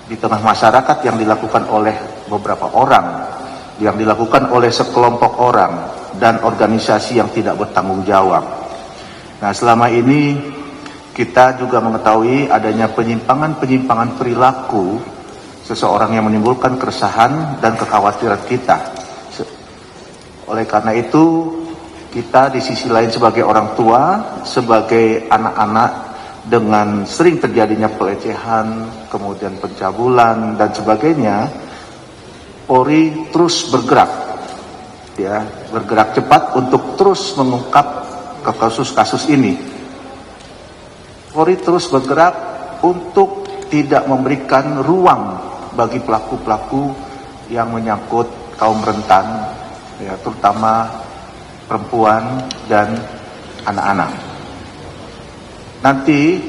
di tengah masyarakat yang dilakukan oleh beberapa orang, yang dilakukan oleh sekelompok orang dan organisasi yang tidak bertanggung jawab. Nah, selama ini kita juga mengetahui adanya penyimpangan perilaku seseorang yang menimbulkan keresahan dan kekhawatiran kita. Oleh karena itu, kita di sisi lain sebagai orang tua, sebagai anak-anak, dengan sering terjadinya pelecehan, kemudian pencabulan dan sebagainya, Polri terus bergerak cepat untuk terus mengungkap kasus-kasus ini. Polri terus bergerak untuk tidak memberikan ruang bagi pelaku-pelaku yang menyangkut kaum rentan, terutama perempuan dan anak-anak. Nanti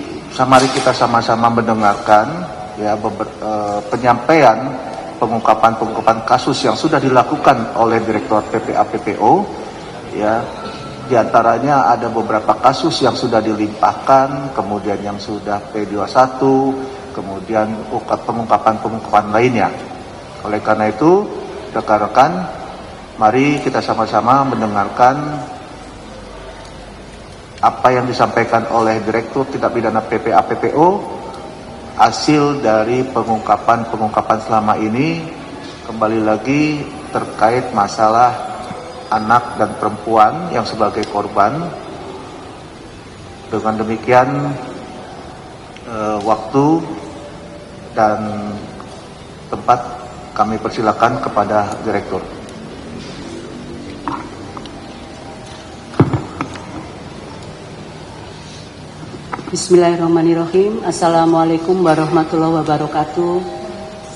mari kita sama-sama mendengarkan penyampaian pengungkapan kasus yang sudah dilakukan oleh Direktorat PPA PPO. Di antaranya ada beberapa kasus yang sudah dilimpahkan, kemudian yang sudah P21, kemudian pengungkapan lainnya. Oleh karena itu, rekan-rekan, mari kita sama-sama mendengarkan apa yang disampaikan oleh Direktur Tindak Pidana PPA PPO, hasil dari pengungkapan selama ini, kembali lagi terkait masalah anak dan perempuan yang sebagai korban. Dengan demikian, waktu dan tempat kami persilakan kepada Direktur. Bismillahirrahmanirrahim. Assalamualaikum warahmatullahi wabarakatuh.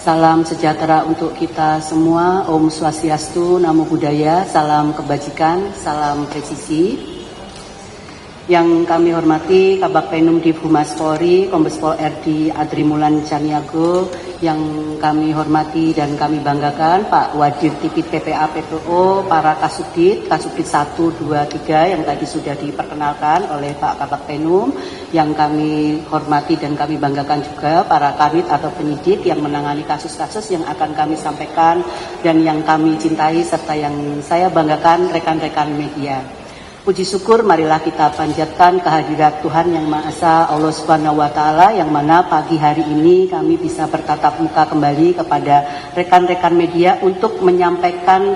Salam sejahtera untuk kita semua. Om Swastiastu, Namo Buddhaya, salam kebajikan, salam presisi. Yang kami hormati Kabag Penum Div Humas Polri, Kombes Pol RD Adrimulan Caniago, yang kami hormati dan kami banggakan Pak Wadir Tipit PPA PPO, para Kasubdit 1, 2, 3 yang tadi sudah diperkenalkan oleh Pak Kabag Penum, yang kami hormati dan kami banggakan juga para kanit atau penyidik yang menangani kasus-kasus yang akan kami sampaikan dan yang kami cintai serta yang saya banggakan rekan-rekan media. Puji syukur marilah kita panjatkan kehadirat Tuhan Yang Maha Esa, Allah Subhanahu wa Ta'ala, yang mana pagi hari ini kami bisa bertatap muka kembali kepada rekan-rekan media untuk menyampaikan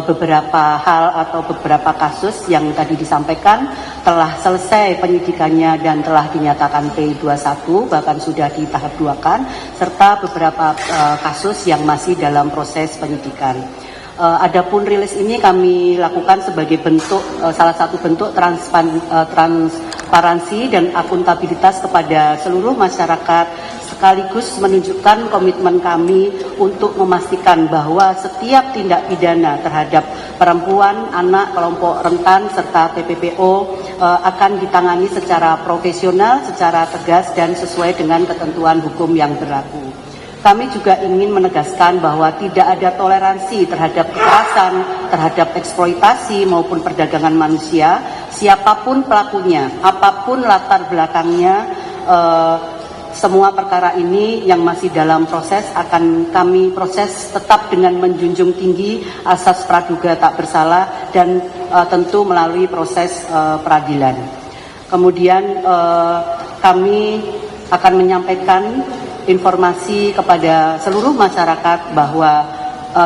beberapa hal atau beberapa kasus yang tadi disampaikan telah selesai penyidikannya dan telah dinyatakan P21, bahkan sudah di tahap 2-kan, serta beberapa kasus yang masih dalam proses penyidikan. Adapun rilis ini kami lakukan sebagai bentuk salah satu bentuk transparansi dan akuntabilitas kepada seluruh masyarakat, sekaligus menunjukkan komitmen kami untuk memastikan bahwa setiap tindak pidana terhadap perempuan, anak, kelompok rentan serta TPPO akan ditangani secara profesional, secara tegas dan sesuai dengan ketentuan hukum yang berlaku. Kami juga ingin menegaskan bahwa tidak ada toleransi terhadap kekerasan, terhadap eksploitasi maupun perdagangan manusia, siapapun pelakunya, apapun latar belakangnya, semua perkara ini yang masih dalam proses akan kami proses tetap dengan menjunjung tinggi asas praduga tak bersalah dan tentu melalui proses peradilan. Kemudian kami akan menyampaikan informasi kepada seluruh masyarakat bahwa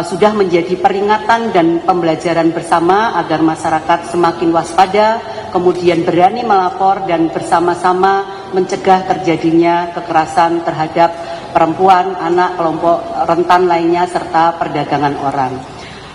sudah menjadi peringatan dan pembelajaran bersama agar masyarakat semakin waspada, kemudian berani melapor dan bersama-sama mencegah terjadinya kekerasan terhadap perempuan, anak, kelompok rentan lainnya, serta perdagangan orang.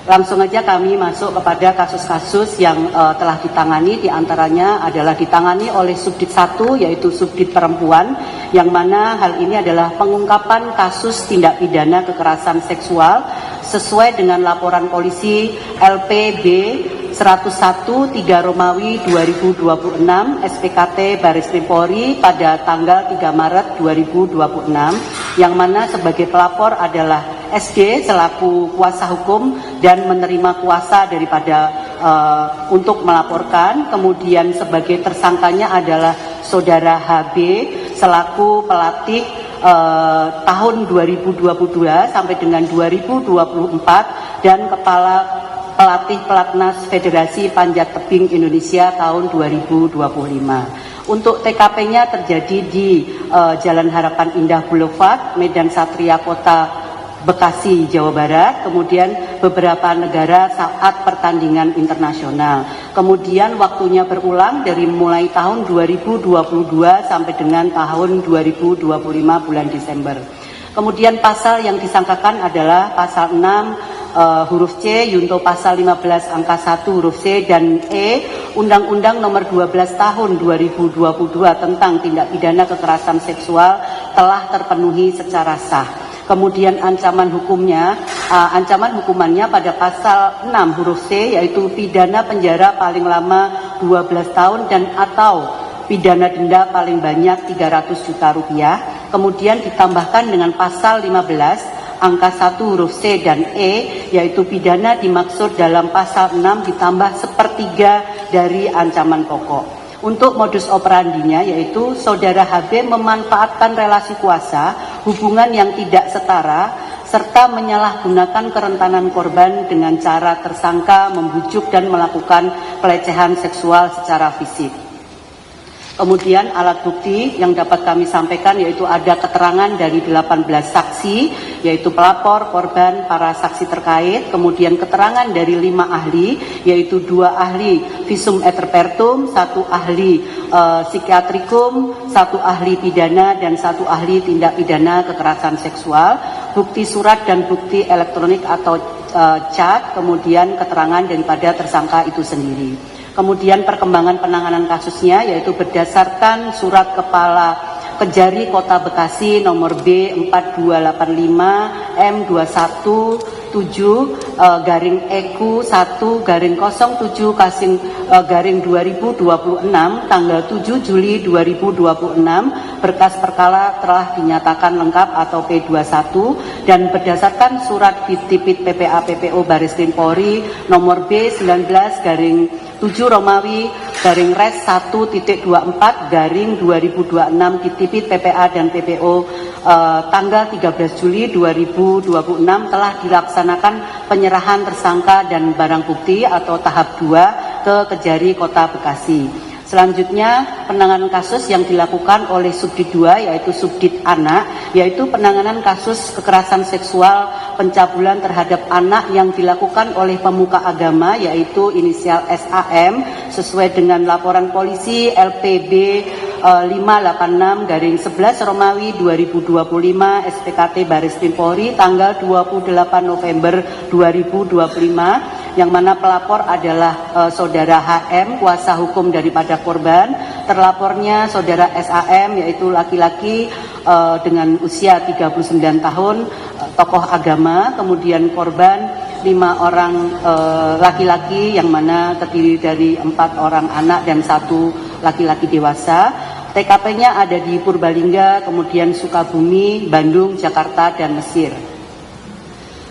Langsung aja kami masuk kepada kasus-kasus yang telah ditangani, diantaranya adalah ditangani oleh Subdit 1, yaitu Subdit Perempuan, yang mana hal ini adalah pengungkapan kasus tindak pidana kekerasan seksual sesuai dengan laporan polisi LPB 101 3 Romawi 2026 SPKT Baris Krim Polri pada tanggal 3 Maret 2026, yang mana sebagai pelapor adalah SD selaku kuasa hukum dan menerima kuasa daripada untuk melaporkan. Kemudian sebagai tersangkanya adalah saudara HB selaku pelatih tahun 2022 sampai dengan 2024 dan Kepala Pelatih Pelatnas Federasi Panjat Tebing Indonesia tahun 2025. Untuk TKP-nya terjadi di Jalan Harapan Indah Boulevard, Medan Satria Kota Bekasi, Jawa Barat, kemudian beberapa negara saat pertandingan internasional. Kemudian waktunya berulang dari mulai tahun 2022 sampai dengan tahun 2025 bulan Desember. Kemudian pasal yang disangkakan adalah pasal 6 huruf C, Yunto pasal 15 angka 1 huruf C dan E, Undang-Undang nomor 12 tahun 2022 tentang tindak pidana kekerasan seksual telah terpenuhi secara sah. Kemudian ancaman hukumannya pada pasal 6 huruf C yaitu pidana penjara paling lama 12 tahun dan atau pidana denda paling banyak 300 juta rupiah. Kemudian ditambahkan dengan pasal 15 angka 1 huruf C dan E yaitu pidana dimaksud dalam pasal 6 ditambah sepertiga dari ancaman pokok. Untuk modus operandinya yaitu saudara HB memanfaatkan relasi kuasa, hubungan yang tidak setara, serta menyalahgunakan kerentanan korban dengan cara tersangka membujuk dan melakukan pelecehan seksual secara fisik. Kemudian alat bukti yang dapat kami sampaikan yaitu ada keterangan dari 18 saksi, yaitu pelapor, korban, para saksi terkait, kemudian keterangan dari 5 ahli, yaitu 2 ahli visum et repertum, 1 ahli psikiatrikum, 1 ahli pidana, dan 1 ahli tindak pidana kekerasan seksual, bukti surat dan bukti elektronik atau chat, kemudian keterangan daripada tersangka itu sendiri. Kemudian perkembangan penanganan kasusnya yaitu berdasarkan surat Kepala Kejari Kota Bekasi nomor B4285 M217 garing EQ 1 garing 07 kasing garing 2026 tanggal 7 Juli 2026 berkas perkara telah dinyatakan lengkap atau P21 dan berdasarkan surat Bitipit PPA PPO Baris Krim Polri nomor B19 garing 7 Romawi garing res 1.24 garing 2026 Bitipit PPA dan PPO tanggal 13 Juli 2026 telah dilaksanakan penyerahan tersangka dan barang bukti atau tahap 2 ke Kejari Kota Bekasi. Selanjutnya penanganan kasus yang dilakukan oleh Subdit 2 yaitu Subdit Anak, yaitu penanganan kasus kekerasan seksual pencabulan terhadap anak yang dilakukan oleh pemuka agama yaitu inisial SAM sesuai dengan laporan polisi LPB 586 garing 11 Romawi 2025 SPKT Baris Krim Polri tanggal 28 November 2025 yang mana pelapor adalah saudara HM, kuasa hukum daripada korban, terlapornya saudara SAM yaitu laki-laki dengan usia 39 tahun, tokoh agama, kemudian korban 5 orang laki-laki yang mana terdiri dari 4 orang anak dan 1 laki-laki dewasa. TKP-nya ada di Purbalingga, kemudian Sukabumi, Bandung, Jakarta, dan Mesir.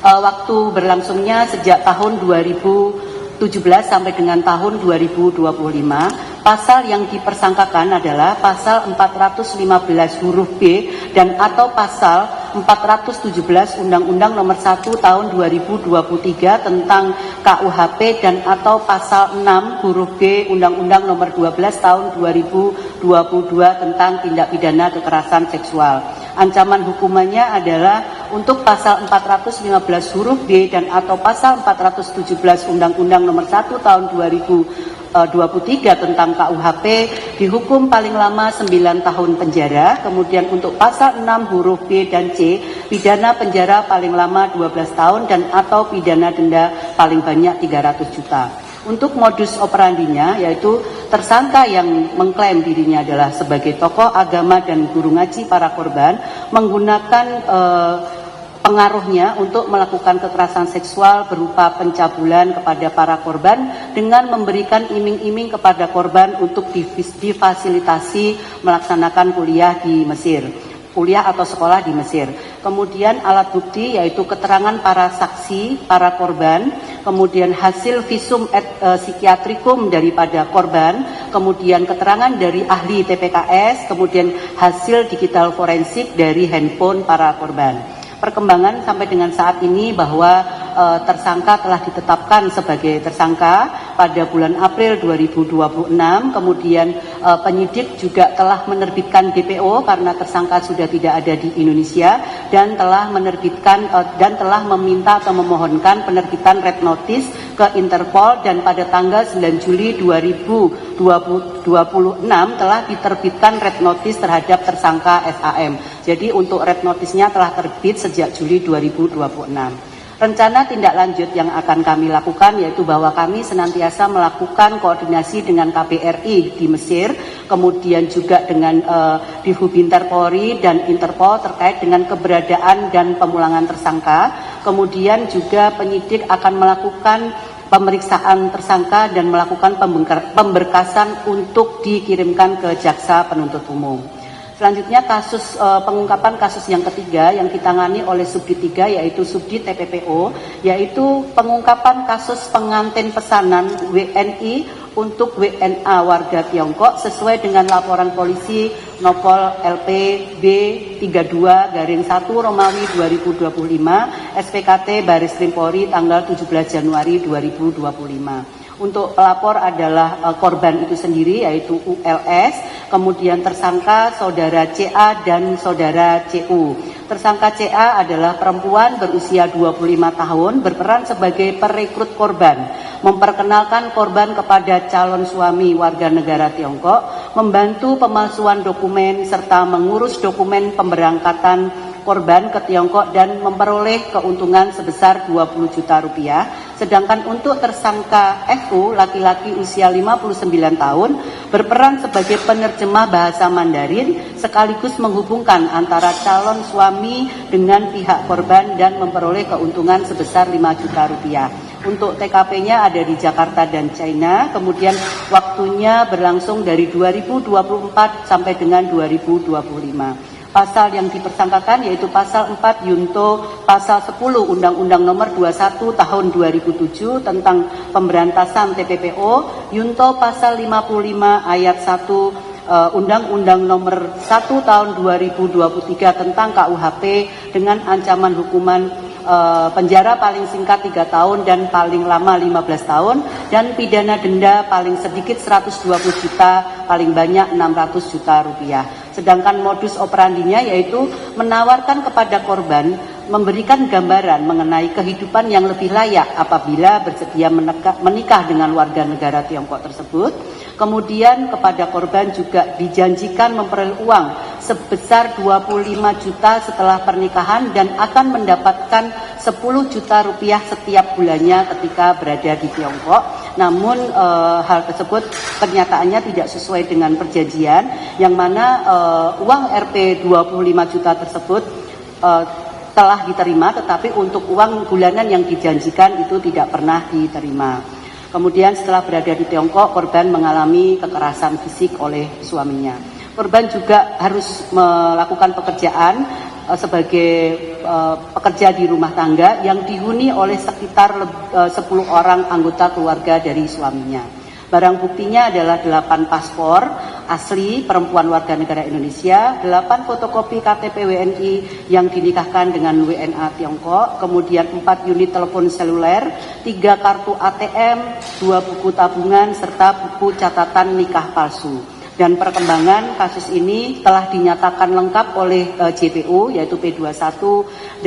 Waktu berlangsungnya sejak tahun 2017 sampai dengan tahun 2025. Pasal yang dipersangkakan adalah pasal 415 huruf B dan atau pasal 417 Undang-Undang nomor 1 tahun 2023 tentang KUHP dan atau pasal 6 huruf B Undang-Undang nomor 12 tahun 2022 tentang tindak pidana kekerasan seksual. Ancaman hukumannya adalah untuk pasal 415 huruf B dan atau pasal 417 Undang-Undang nomor 1 tahun 2023 tentang KUHP dihukum paling lama 9 tahun penjara. Kemudian untuk pasal 6 huruf B dan C pidana penjara paling lama 12 tahun dan atau pidana denda paling banyak 300 juta. Untuk modus operandinya yaitu tersangka yang mengklaim dirinya adalah sebagai tokoh agama dan guru ngaji para korban menggunakan pengaruhnya untuk melakukan kekerasan seksual berupa pencabulan kepada para korban dengan memberikan iming-iming kepada korban untuk difasilitasi melaksanakan kuliah di Mesir, kuliah atau sekolah di Mesir. kemudian alat bukti yaitu keterangan para saksi, para korban, kemudian hasil visum psikiatrikum daripada korban, kemudian keterangan dari ahli TPKS, kemudian hasil digital forensik dari handphone para korban. Perkembangan sampai dengan saat ini bahwa tersangka telah ditetapkan sebagai tersangka pada bulan April 2026, kemudian penyidik juga telah menerbitkan DPO karena tersangka sudah tidak ada di Indonesia, dan telah menerbitkan dan telah meminta atau memohonkan penerbitan red notice ke Interpol, dan pada tanggal 9 Juli 2026 telah diterbitkan red notice terhadap tersangka SAM. Jadi untuk red notice-nya telah terbit sejak Juli 2026. Rencana tindak lanjut yang akan kami lakukan yaitu bahwa kami senantiasa melakukan koordinasi dengan KBRI di Mesir, kemudian juga dengan Divhubinter Polri dan Interpol terkait dengan keberadaan dan pemulangan tersangka. Kemudian juga penyidik akan melakukan pemeriksaan tersangka dan melakukan pemberkasan untuk dikirimkan ke jaksa penuntut umum. Selanjutnya kasus pengungkapan kasus yang ketiga yang ditangani oleh Subdit 3 yaitu Subdit TPPO, yaitu pengungkapan kasus pengantin pesanan WNI untuk WNA warga Tiongkok sesuai dengan laporan polisi Nopol LP B32-1 Romawi 2025 SPKT Baris Krim Polri tanggal 17 Januari 2025. Untuk pelapor adalah korban itu sendiri yaitu ULS, kemudian tersangka saudara CA dan saudara CU. Tersangka CA adalah perempuan berusia 25 tahun berperan sebagai perekrut korban, memperkenalkan korban kepada calon suami warga negara Tiongkok, membantu pemalsuan dokumen serta mengurus dokumen pemberangkatan korban ke Tiongkok dan memperoleh keuntungan sebesar 20 juta rupiah. Sedangkan untuk tersangka FU, laki-laki usia 59 tahun, berperan sebagai penerjemah bahasa Mandarin sekaligus menghubungkan antara calon suami dengan pihak korban dan memperoleh keuntungan sebesar 5 juta rupiah. Untuk TKP-nya ada di Jakarta dan China, kemudian waktunya berlangsung dari 2024 sampai dengan 2025. Pasal yang dipersangkakan yaitu pasal 4 Yunto pasal 10 Undang-Undang Nomor 21 Tahun 2007 tentang pemberantasan TPPO, Yunto pasal 55 ayat 1 Undang-Undang Nomor 1 Tahun 2023 tentang KUHP dengan ancaman hukuman penjara paling singkat 3 tahun dan paling lama 15 tahun dan pidana denda paling sedikit 120 juta, paling banyak 600 juta rupiah. Sedangkan modus operandinya yaitu menawarkan kepada korban memberikan gambaran mengenai kehidupan yang lebih layak apabila bersedia menikah dengan warga negara Tiongkok tersebut. Kemudian kepada korban juga dijanjikan memperoleh uang sebesar 25 juta setelah pernikahan dan akan mendapatkan 10 juta rupiah setiap bulannya ketika berada di Tiongkok. Namun hal tersebut kenyataannya tidak sesuai dengan perjanjian, yang mana uang Rp 25 juta tersebut telah diterima, tetapi untuk uang bulanan yang dijanjikan itu tidak pernah diterima. Kemudian setelah berada di Tiongkok, korban mengalami kekerasan fisik oleh suaminya. Korban juga harus melakukan pekerjaan sebagai pekerja di rumah tangga yang dihuni oleh sekitar 10 orang anggota keluarga dari suaminya. Barang buktinya adalah 8 paspor asli perempuan warga negara Indonesia, 8 fotokopi KTP WNI yang dinikahkan dengan WNA Tiongkok, kemudian 4 unit telepon seluler, 3 kartu ATM, 2 buku tabungan, serta buku catatan nikah palsu. Dan perkembangan kasus ini telah dinyatakan lengkap oleh JPU yaitu P21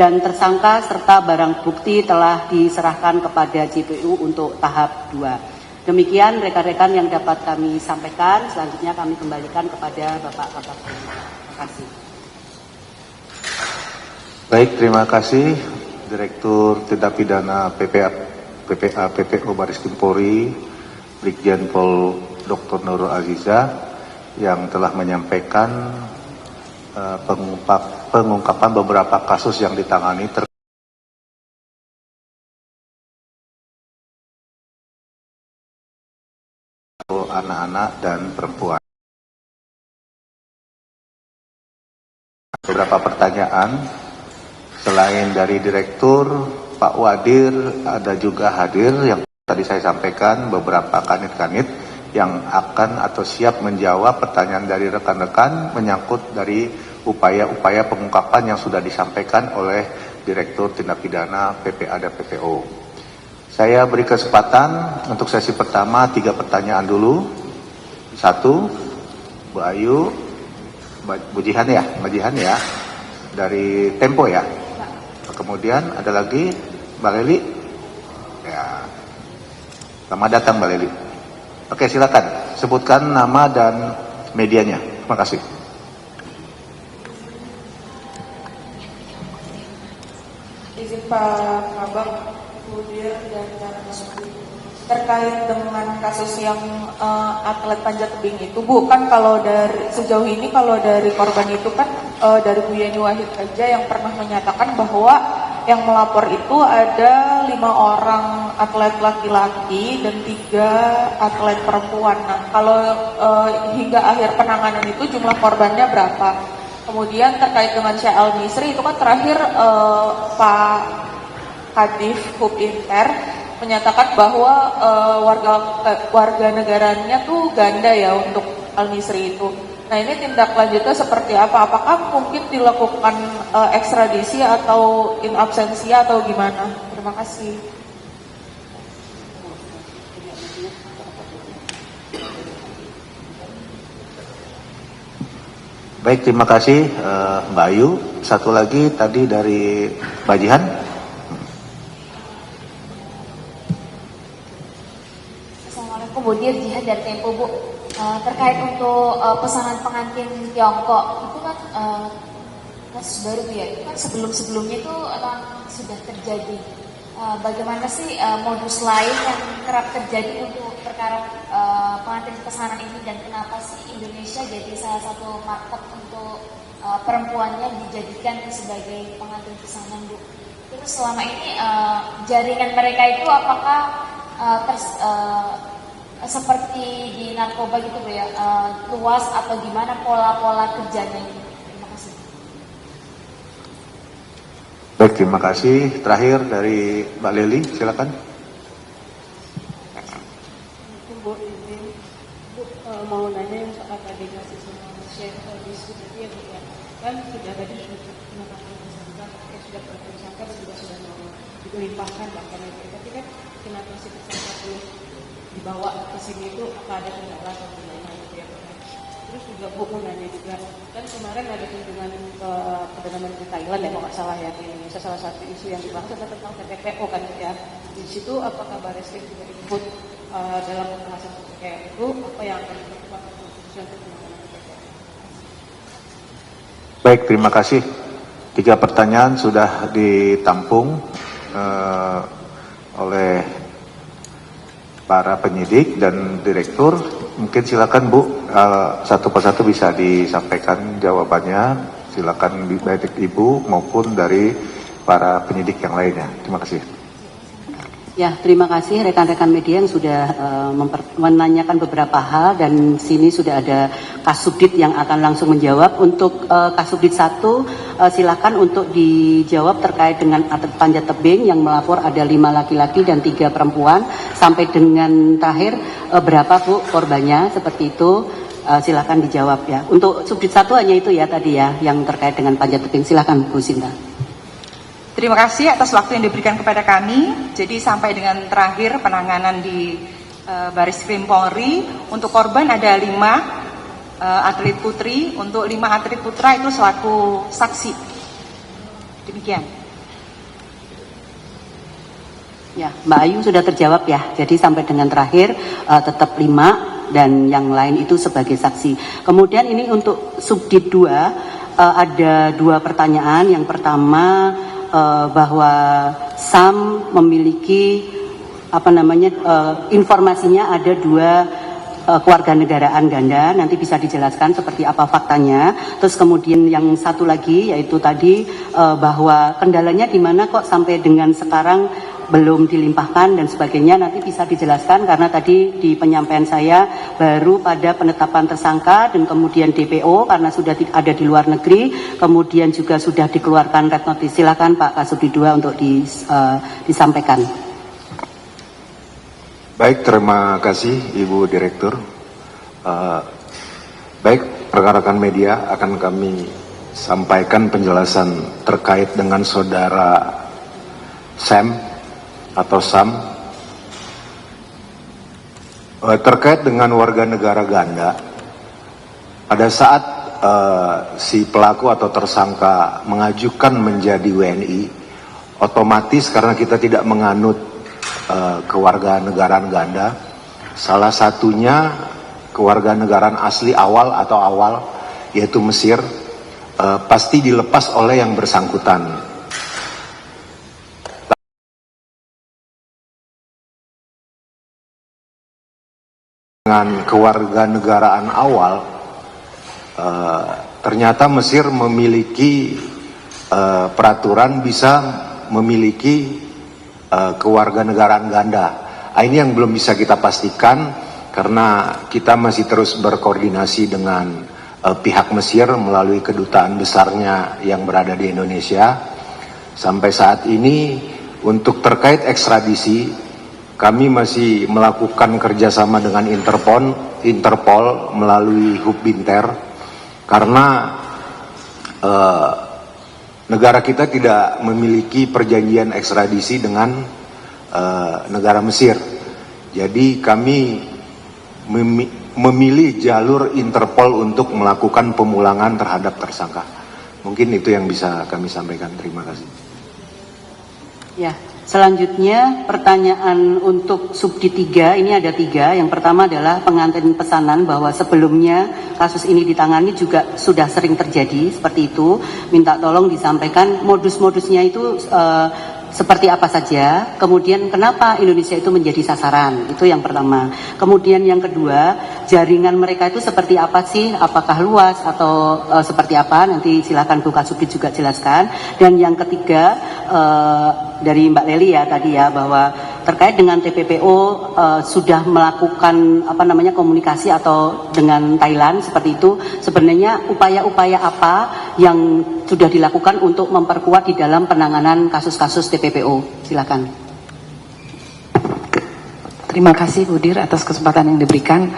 dan tersangka serta barang bukti telah diserahkan kepada JPU untuk tahap 2. Demikian rekan-rekan yang dapat kami sampaikan. Selanjutnya kami kembalikan kepada Bapak Kapolri. Terima kasih. Baik, terima kasih Direktur Tindak Pidana PPO Baris Krim Polri, Brigjen Pol Dr. Nurul Aziza yang telah menyampaikan pengungkapan beberapa kasus yang ditangani anak-anak dan perempuan. Beberapa pertanyaan Selain dari Direktur, Pak Wadir ada juga hadir yang tadi saya sampaikan beberapa kanit-kanit yang akan atau siap menjawab pertanyaan dari rekan-rekan menyangkut dari upaya-upaya pengungkapan yang sudah disampaikan oleh Direktur Tindak Pidana PPA dan PPO. Saya beri kesempatan untuk sesi pertama 3 pertanyaan dulu. 1, Bu Ayu, Bu Jihan ya, dari Tempo ya. Kemudian ada lagi Mbak Leli. Ya. Selamat datang Mbak Leli. Oke, silakan sebutkan nama dan medianya. Terima kasih. Izin Pak Kabak, Budir dan Kasubdit terkait dengan kasus yang atlet panjat tebing itu, Bu, kan kalau dari sejauh ini kalau dari korban itu kan dari Bu Yeni Wahid aja yang pernah menyatakan bahwa yang melapor itu ada 5 orang atlet laki-laki dan 3 atlet perempuan. Nah, kalau hingga akhir penanganan itu jumlah korbannya berapa? Kemudian terkait dengan Syahal Misri itu kan terakhir Pak Kadif Hub Inter menyatakan bahwa warga negaranya tuh ganda ya untuk Al Misri itu. Nah, ini tindak lanjutnya seperti apa? Apakah mungkin dilakukan ekstradisi atau in absentia atau gimana? Terima kasih. Baik, terima kasih Mbak Ayu. Satu lagi tadi dari Mbak Jihan. Assalamualaikum, Budir, Jihan dari Tempo, Bu. Terkait untuk pesanan pengantin Tiongkok itu kan kasus baru Bu ya. Itu kan sebelum-sebelumnya itu memang sudah terjadi. Bagaimana sih modus lain yang kerap terjadi untuk perkara pengantin pesanan ini, dan kenapa sih Indonesia jadi salah satu market untuk perempuannya dijadikan sebagai pengantin pesanan, Bu? Terus selama ini jaringan mereka itu apakah seperti di narkoba gitu Bu ya, luas atau gimana pola-pola kerjanya ini? Terima kasih. Baik, terima kasih. Terakhir dari Mbak Leli, silakan. Bu, izin Bu, mau nanya yang soal tadi ngasih semua share diskusi ya Bu ya. Kan sudah tadi sudah penetapan tersangka, sudah tersangka dan juga sudah dilimpahkan bahkan itu. Tapi kan kenapa si tersangka belum dibawa ke sini itu, apa ada kendala atau gimana gitu ya Bu? Terus juga Bu mau nanya juga, kan kemarin ada kunjungan ke Perdana Menteri Thailand ya kalau nggak salah ya, di Indonesia, salah satu isu yang dibahas adalah tentang TPPO kan ya. Di situ apakah Barreskrim juga ikut dalam pembahasan TPPO itu, apa yang akan dilakukan untuk penanganan TPPO? Baik, terima kasih. 3 pertanyaan sudah ditampung oleh para penyidik dan direktur. Mungkin silakan Bu, satu persatu bisa disampaikan jawabannya. Silakan baik Ibu maupun dari para penyidik yang lainnya. Terima kasih. Ya, terima kasih rekan-rekan media yang sudah menanyakan beberapa hal, dan sini sudah ada Kasubdit yang akan langsung menjawab. Untuk Kasubdit 1, silakan untuk dijawab terkait dengan atlet panjat tebing yang melapor ada 5 laki-laki dan 3 perempuan. Sampai dengan terakhir berapa Bu korbannya, seperti itu. Silakan dijawab ya. Untuk Subdit 1 hanya itu ya tadi ya yang terkait dengan panjat tebing. Silakan Bu Sinta. Terima kasih atas waktu yang diberikan kepada kami. Jadi sampai dengan terakhir penanganan di Barreskrim Polri, untuk korban ada 5 atlet putri, untuk 5 atlet putra itu selaku saksi. Demikian. Ya, Mbak Ayu sudah terjawab ya. Jadi sampai dengan terakhir tetap 5 dan yang lain itu sebagai saksi. Kemudian ini untuk Subdit 2 ada 2 pertanyaan. Yang pertama bahwa SAM memiliki informasinya ada 2 kewarganegaraan ganda, nanti bisa dijelaskan seperti apa faktanya. Terus kemudian yang satu lagi yaitu tadi bahwa kendalanya di mana kok sampai dengan sekarang belum dilimpahkan dan sebagainya, nanti bisa dijelaskan karena tadi di penyampaian saya baru pada penetapan tersangka dan kemudian DPO karena sudah ada di luar negeri, kemudian juga sudah dikeluarkan red notice. Silakan Pak Kasubdit 2 untuk disampaikan. Baik, terima kasih Ibu Direktur. Baik, rekan-rekan media, akan kami sampaikan penjelasan terkait dengan saudara Sam atau Sam terkait dengan warga negara ganda. Pada saat si pelaku atau tersangka mengajukan menjadi WNI, otomatis karena kita tidak menganut kewarganegaraan ganda, salah satunya kewarganegaraan asli awal yaitu Mesir, pasti dilepas oleh yang bersangkutan. Dengan kewarganegaraan awal, ternyata Mesir memiliki peraturan bisa memiliki kewarganegaraan ganda. Ini yang belum bisa kita pastikan karena kita masih terus berkoordinasi dengan pihak Mesir melalui kedutaan besarnya yang berada di Indonesia. Sampai saat ini untuk terkait ekstradisi, kami masih melakukan kerjasama dengan Interpol melalui Hub Binter karena negara kita tidak memiliki perjanjian ekstradisi dengan negara Mesir. Jadi kami memilih jalur Interpol untuk melakukan pemulangan terhadap tersangka. Mungkin itu yang bisa kami sampaikan. Terima kasih. Ya, selanjutnya pertanyaan untuk Subdit 3, ini ada 3. Yang pertama adalah pengantin pesanan bahwa sebelumnya kasus ini ditangani juga sudah sering terjadi seperti itu. Minta tolong disampaikan modus-modusnya itu seperti apa saja, kemudian kenapa Indonesia itu menjadi sasaran, itu yang pertama. Kemudian yang kedua, jaringan mereka itu seperti apa sih, apakah luas atau seperti apa, nanti silakan Bu Kasubdit juga jelaskan. Dan yang ketiga, dari Mbak Leli ya tadi ya, bahwa terkait dengan TPPO sudah melakukan komunikasi atau dengan Thailand seperti itu, sebenarnya upaya-upaya apa yang sudah dilakukan untuk memperkuat di dalam penanganan kasus-kasus TPPO. Silakan. Terima kasih Bu Dir atas kesempatan yang diberikan.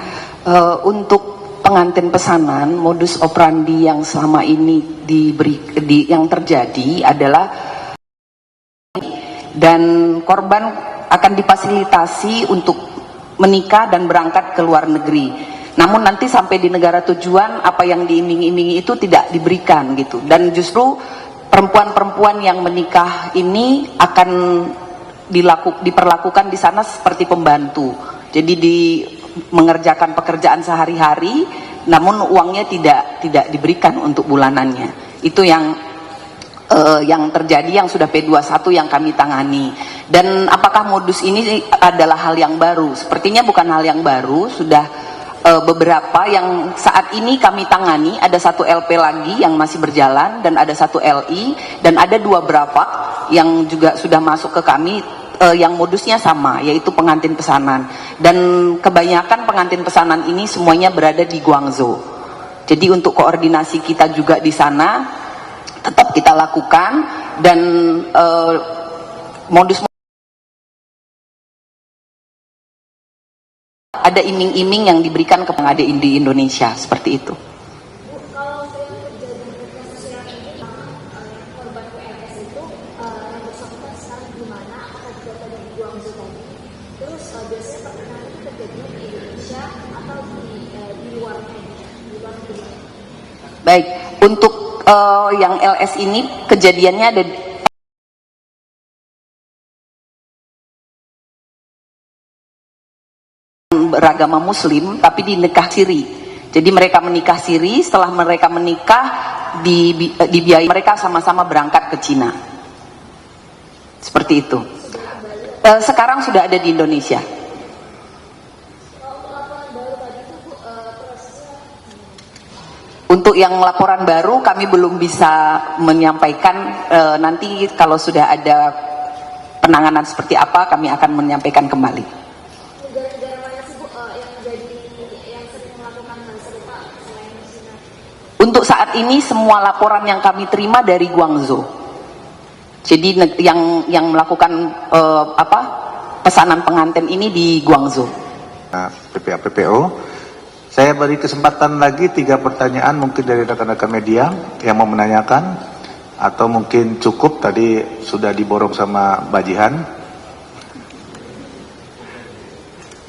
Untuk pengantin pesanan, modus operandi yang selama ini yang terjadi adalah dan korban akan difasilitasi untuk menikah dan berangkat ke luar negeri. Namun nanti sampai di negara tujuan apa yang diiming-imingi itu tidak diberikan gitu. Dan justru perempuan-perempuan yang menikah ini akan diperlakukan di sana seperti pembantu. Jadi mengerjakan pekerjaan sehari-hari, namun uangnya tidak diberikan untuk bulanannya. Itu yang terjadi, yang sudah P21 yang kami tangani. Dan apakah modus ini adalah hal yang baru? Sepertinya bukan hal yang baru, sudah beberapa yang saat ini kami tangani. Ada 1 LP lagi yang masih berjalan dan ada 1 LI dan ada 2 brapak yang juga sudah masuk ke kami yang modusnya sama, yaitu pengantin pesanan. Dan kebanyakan pengantin pesanan ini semuanya berada di Guangzhou. Jadi untuk koordinasi kita juga di sana tetap kita lakukan, dan modus ada iming-iming yang diberikan ke pengada di Indonesia seperti itu. Kalau saya terjadi kasus yang ini, korban PNS itu yang bersangkutan sekarang di mana? Apakah juga ada di Guangzhou tadi? Terus biasanya perkenalan itu terjadinya di Indonesia atau di luarnya? Di luar negeri? Baik, untuk yang LS ini kejadiannya ada beragama Muslim tapi di nikah siri. Jadi mereka menikah siri, setelah mereka menikah dibiayai, mereka sama-sama berangkat ke Cina. Seperti itu. Sekarang sudah ada di Indonesia. Untuk yang laporan baru kami belum bisa menyampaikan, nanti kalau sudah ada penanganan seperti apa kami akan menyampaikan kembali. Negara-negara mana sih Bu yang sering melakukan hal serupa selain China? Untuk saat ini semua laporan yang kami terima dari Guangzhou. Jadi yang melakukan pesanan pengantin ini di Guangzhou. PPA PPO. Saya beri kesempatan lagi 3 pertanyaan mungkin dari rekan-rekan media yang mau menanyakan, atau mungkin cukup tadi sudah diborong sama Mbak Jihan.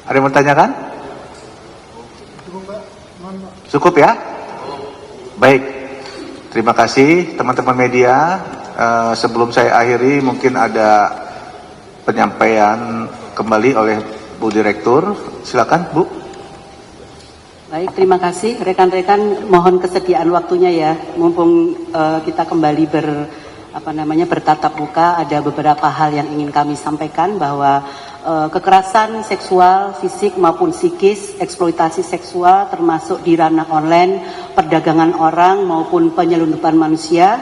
Ada yang mau tanyakan? Cukup ya? Baik. Terima kasih teman-teman media. Sebelum saya akhiri mungkin ada penyampaian kembali oleh Bu Direktur. Silakan Bu. Baik, terima kasih rekan-rekan, mohon kesediaan waktunya ya, mumpung kita kembali bertatap muka. Ada beberapa hal yang ingin kami sampaikan, bahwa kekerasan seksual, fisik maupun psikis, eksploitasi seksual termasuk di ranah online, perdagangan orang maupun penyelundupan manusia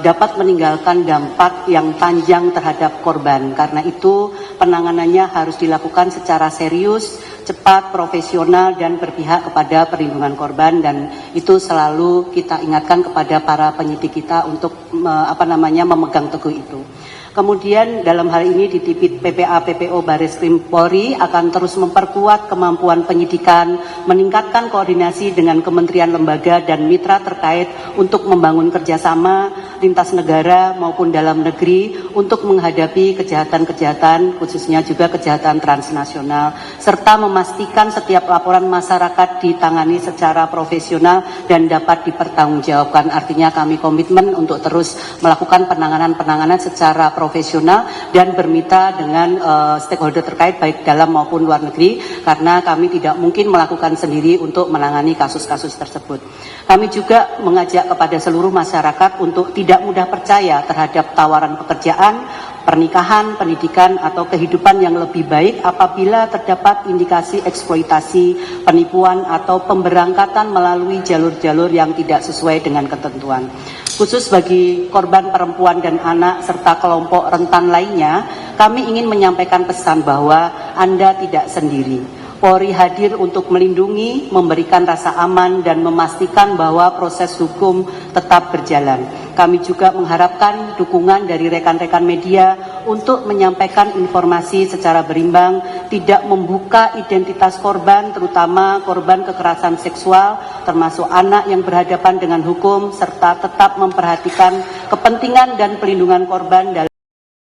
dapat meninggalkan dampak yang panjang terhadap korban. Karena itu penanganannya harus dilakukan secara serius, cepat, profesional, dan berpihak kepada perlindungan korban, dan itu selalu kita ingatkan kepada para penyidik kita untuk memegang teguh itu. Kemudian dalam hal ini di PPA PPO Bareskrim Polri akan terus memperkuat kemampuan penyidikan, meningkatkan koordinasi dengan kementerian, lembaga, dan mitra terkait untuk membangun kerjasama lintas negara maupun dalam negeri untuk menghadapi kejahatan-kejahatan, khususnya juga kejahatan transnasional, serta memastikan setiap laporan masyarakat ditangani secara profesional dan dapat dipertanggungjawabkan. Artinya kami komitmen untuk terus melakukan penanganan secara profesional dan bermitra dengan stakeholder terkait baik dalam maupun luar negeri, karena kami tidak mungkin melakukan sendiri untuk menangani kasus-kasus tersebut. Kami juga mengajak kepada seluruh masyarakat untuk tidak mudah percaya terhadap tawaran pekerjaan, pernikahan, pendidikan, atau kehidupan yang lebih baik apabila terdapat indikasi eksploitasi, penipuan, atau pemberangkatan melalui jalur-jalur yang tidak sesuai dengan ketentuan. Khusus bagi korban perempuan dan anak serta kelompok rentan lainnya, kami ingin menyampaikan pesan bahwa Anda tidak sendiri. Polri hadir untuk melindungi, memberikan rasa aman, dan memastikan bahwa proses hukum tetap berjalan. Kami juga mengharapkan dukungan dari rekan-rekan media untuk menyampaikan informasi secara berimbang, tidak membuka identitas korban, terutama korban kekerasan seksual, termasuk anak yang berhadapan dengan hukum, serta tetap memperhatikan kepentingan dan pelindungan korban dalam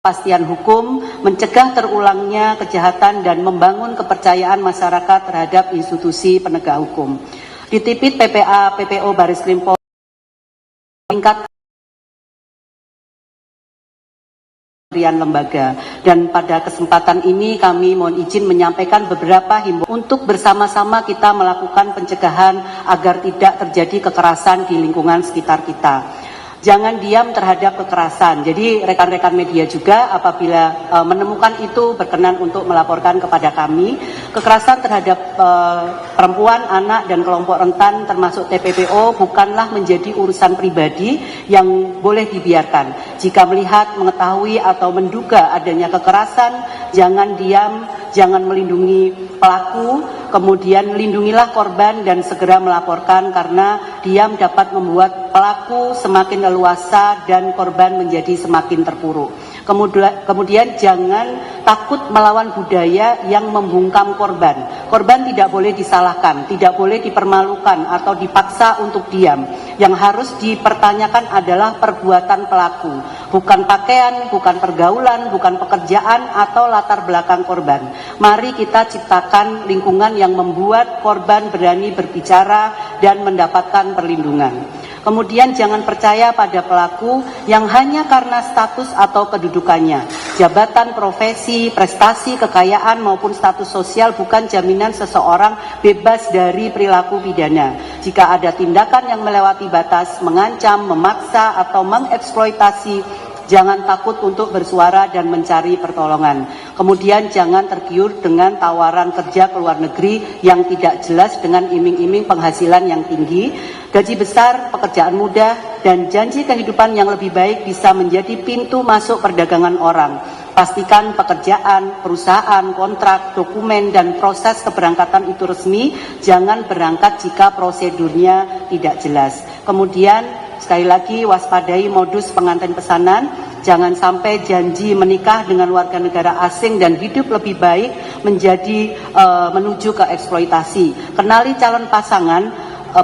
kepastian hukum, mencegah terulangnya kejahatan, dan membangun kepercayaan masyarakat terhadap institusi penegak hukum. Di tipit PPA PPO Bareskrim Polri meningkat lembaga, dan pada kesempatan ini kami mohon izin menyampaikan beberapa himbauan untuk bersama-sama kita melakukan pencegahan agar tidak terjadi kekerasan di lingkungan sekitar kita. Jangan diam terhadap kekerasan. Jadi rekan-rekan media juga apabila menemukan itu berkenan untuk melaporkan kepada kami. Kekerasan terhadap perempuan, anak, dan kelompok rentan termasuk TPPO bukanlah menjadi urusan pribadi yang boleh dibiarkan. Jika melihat, mengetahui, atau menduga adanya kekerasan, jangan diam, jangan melindungi pelaku, kemudian lindungilah korban dan segera melaporkan, karena diam dapat membuat pelaku semakin leluasa dan korban menjadi semakin terpuruk. Kemudian jangan takut melawan budaya yang membungkam korban. Korban tidak boleh disalahkan, tidak boleh dipermalukan atau dipaksa untuk diam. Yang harus dipertanyakan adalah perbuatan pelaku, bukan pakaian, bukan pergaulan, bukan pekerjaan, atau latar belakang korban. Mari kita ciptakan lingkungan yang membuat korban berani berbicara dan mendapatkan perlindungan. Kemudian jangan percaya pada pelaku yang hanya karena status atau kedudukannya. Jabatan, profesi, prestasi, kekayaan, maupun status sosial bukan jaminan seseorang bebas dari perilaku pidana. Jika ada tindakan yang melewati batas, mengancam, memaksa, atau mengeksploitasi, jangan takut untuk bersuara dan mencari pertolongan. Kemudian jangan tergiur dengan tawaran kerja ke luar negeri yang tidak jelas dengan iming-iming penghasilan yang tinggi, gaji besar, pekerjaan mudah, dan janji kehidupan yang lebih baik bisa menjadi pintu masuk perdagangan orang. Pastikan pekerjaan, perusahaan, kontrak, dokumen, dan proses keberangkatan itu resmi. Jangan berangkat jika prosedurnya tidak jelas. Kemudian, sekali lagi waspadai modus pengantin pesanan. Jangan sampai janji menikah dengan warga negara asing dan hidup lebih baik menjadi menuju ke eksploitasi. Kenali calon pasangan,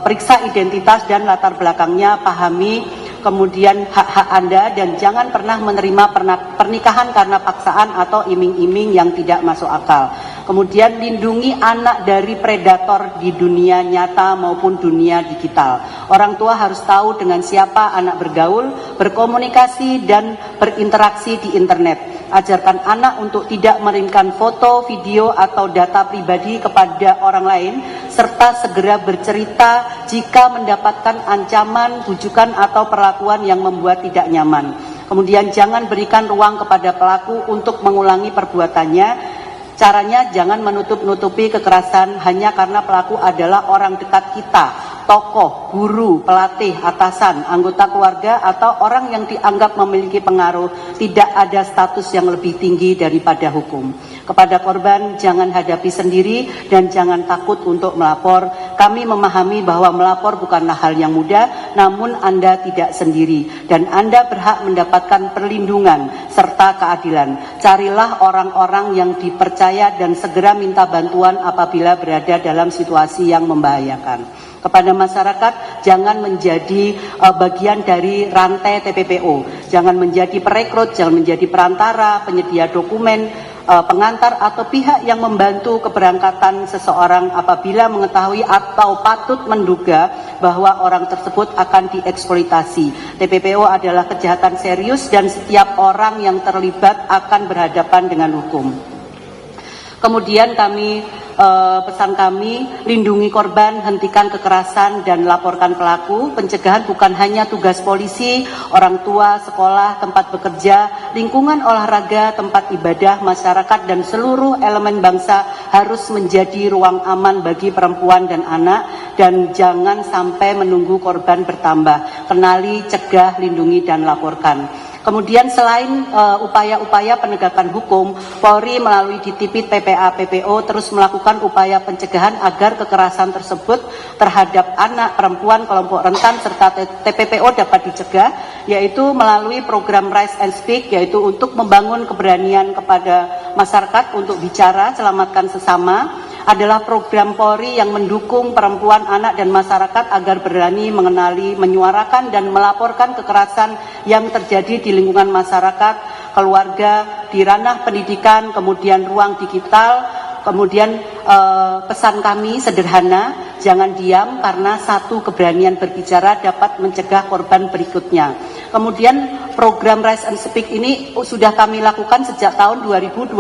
periksa identitas dan latar belakangnya, pahami kemudian hak-hak Anda, dan jangan pernah menerima pernikahan karena paksaan atau iming-iming yang tidak masuk akal. Kemudian lindungi anak dari predator di dunia nyata maupun dunia digital. Orang tua harus tahu dengan siapa anak bergaul, berkomunikasi, dan berinteraksi di internet. Ajarkan anak untuk tidak mengirimkan foto, video, atau data pribadi kepada orang lain, serta segera bercerita jika mendapatkan ancaman, bujukan, atau perlakuan yang membuat tidak nyaman. Kemudian jangan berikan ruang kepada pelaku untuk mengulangi perbuatannya. Caranya jangan menutup-nutupi kekerasan hanya karena pelaku adalah orang dekat kita, tokoh, guru, pelatih, atasan, anggota keluarga, atau orang yang dianggap memiliki pengaruh. Tidak ada status yang lebih tinggi daripada hukum. Kepada korban, jangan hadapi sendiri dan jangan takut untuk melapor. Kami memahami bahwa melapor bukanlah hal yang mudah, namun Anda tidak sendiri dan Anda berhak mendapatkan perlindungan serta keadilan. Carilah orang-orang yang dipercaya dan segera minta bantuan apabila berada dalam situasi yang membahayakan. Kepada masyarakat, jangan menjadi bagian dari rantai TPPO, jangan menjadi perekrut, jangan menjadi perantara, penyedia dokumen, pengantar, atau pihak yang membantu keberangkatan seseorang apabila mengetahui atau patut menduga bahwa orang tersebut akan dieksploitasi. TPPO adalah kejahatan serius dan setiap orang yang terlibat akan berhadapan dengan hukum. Kemudian pesan kami, lindungi korban, hentikan kekerasan, dan laporkan pelaku. Pencegahan bukan hanya tugas polisi, orang tua, sekolah, tempat bekerja, lingkungan olahraga, tempat ibadah, masyarakat, dan seluruh elemen bangsa harus menjadi ruang aman bagi perempuan dan anak, dan jangan sampai menunggu korban bertambah. Kenali, cegah, lindungi, dan laporkan. Kemudian selain upaya-upaya penegakan hukum, Polri melalui Ditipit PPA PPO terus melakukan upaya pencegahan agar kekerasan tersebut terhadap anak, perempuan, kelompok rentan, serta TPPO dapat dicegah, yaitu melalui program Rise and Speak, yaitu untuk membangun keberanian kepada masyarakat untuk bicara, selamatkan sesama. Adalah program Polri yang mendukung perempuan, anak, dan masyarakat agar berani mengenali, menyuarakan, dan melaporkan kekerasan yang terjadi di lingkungan masyarakat, keluarga, di ranah pendidikan, kemudian ruang digital. Kemudian pesan kami sederhana, jangan diam karena satu keberanian berbicara dapat mencegah korban berikutnya. Kemudian program Rise and Speak ini sudah kami lakukan sejak tahun 2025,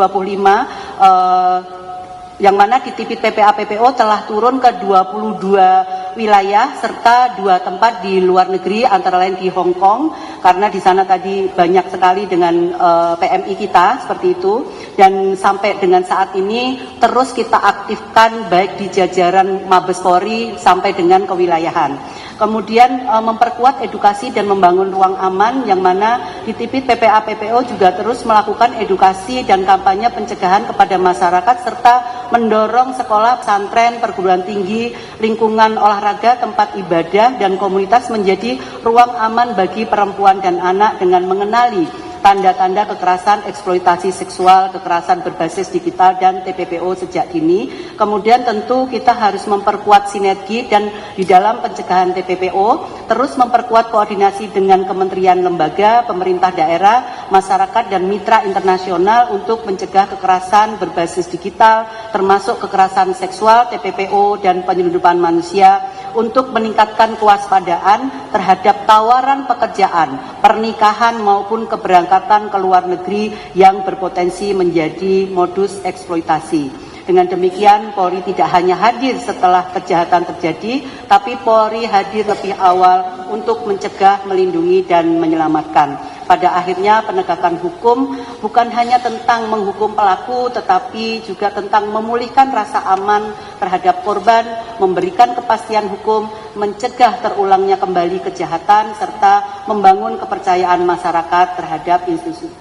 yang mana Ditipit PPA PPO telah turun ke 22 wilayah serta 2 tempat di luar negeri, antara lain di Hong Kong, karena di sana tadi banyak sekali dengan PMI kita seperti itu, dan sampai dengan saat ini terus kita aktifkan baik di jajaran Mabes Polri sampai dengan kewilayahan. Kemudian memperkuat edukasi dan membangun ruang aman, yang mana Ditipit PPA PPO juga terus melakukan edukasi dan kampanye pencegahan kepada masyarakat serta mendorong sekolah, pesantren, perguruan tinggi, lingkungan olahraga, tempat ibadah, dan komunitas menjadi ruang aman bagi perempuan dan anak dengan mengenali tanda-tanda kekerasan, eksploitasi seksual, kekerasan berbasis digital, dan TPPO sejak dini. Kemudian tentu kita harus memperkuat sinergi dan di dalam pencegahan TPPO terus memperkuat koordinasi dengan kementerian, lembaga, pemerintah daerah, masyarakat, dan mitra internasional untuk mencegah kekerasan berbasis digital, termasuk kekerasan seksual, TPPO, dan penyelundupan manusia, untuk meningkatkan kewaspadaan terhadap tawaran pekerjaan, pernikahan, maupun keberangkatan ke luar negeri yang berpotensi menjadi modus eksploitasi. Dengan demikian, Polri tidak hanya hadir setelah kejahatan terjadi, tapi Polri hadir lebih awal untuk mencegah, melindungi, dan menyelamatkan. Pada akhirnya penegakan hukum bukan hanya tentang menghukum pelaku, tetapi juga tentang memulihkan rasa aman terhadap korban, memberikan kepastian hukum, mencegah terulangnya kembali kejahatan, serta membangun kepercayaan masyarakat terhadap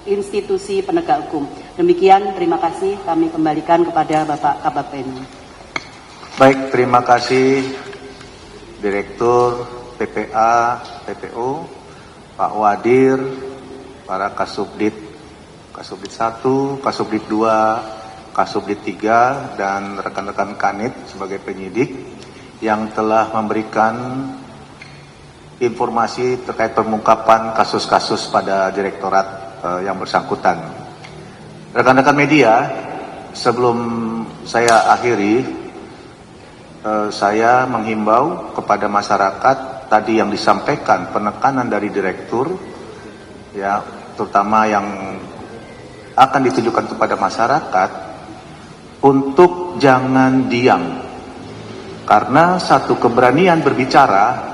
institusi penegak hukum. Demikian, terima kasih. Kami kembalikan kepada Bapak Kabag Penum. Baik, terima kasih Direktur PPA, PPO, Pak Wadir, para Kasubdit 1, Kasubdit 2, Kasubdit 3, dan rekan-rekan Kanit sebagai penyidik yang telah memberikan informasi terkait pengungkapan kasus-kasus pada direktorat yang bersangkutan. Rekan-rekan media, sebelum saya akhiri, saya menghimbau kepada masyarakat tadi yang disampaikan penekanan dari direktur, ya, terutama yang akan ditujukan kepada masyarakat untuk jangan diam, karena satu keberanian berbicara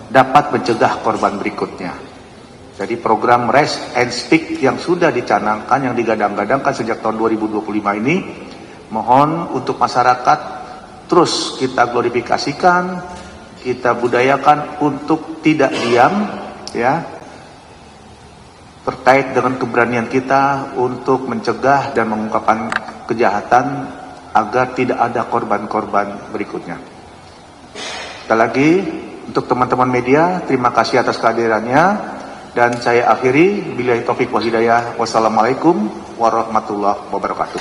dapat mencegah korban berikutnya. Jadi program Rest and Speak yang sudah dicanangkan, yang digadang-gadangkan sejak tahun 2025 ini, mohon untuk masyarakat terus kita glorifikasikan, kita budayakan untuk tidak diam, ya, terkait dengan keberanian kita untuk mencegah dan mengungkapkan kejahatan agar tidak ada korban-korban berikutnya. Sekali lagi, untuk teman-teman media, terima kasih atas kehadirannya, dan saya akhiri, billahi taufiq wal hidayah. Wassalamualaikum warahmatullahi wabarakatuh.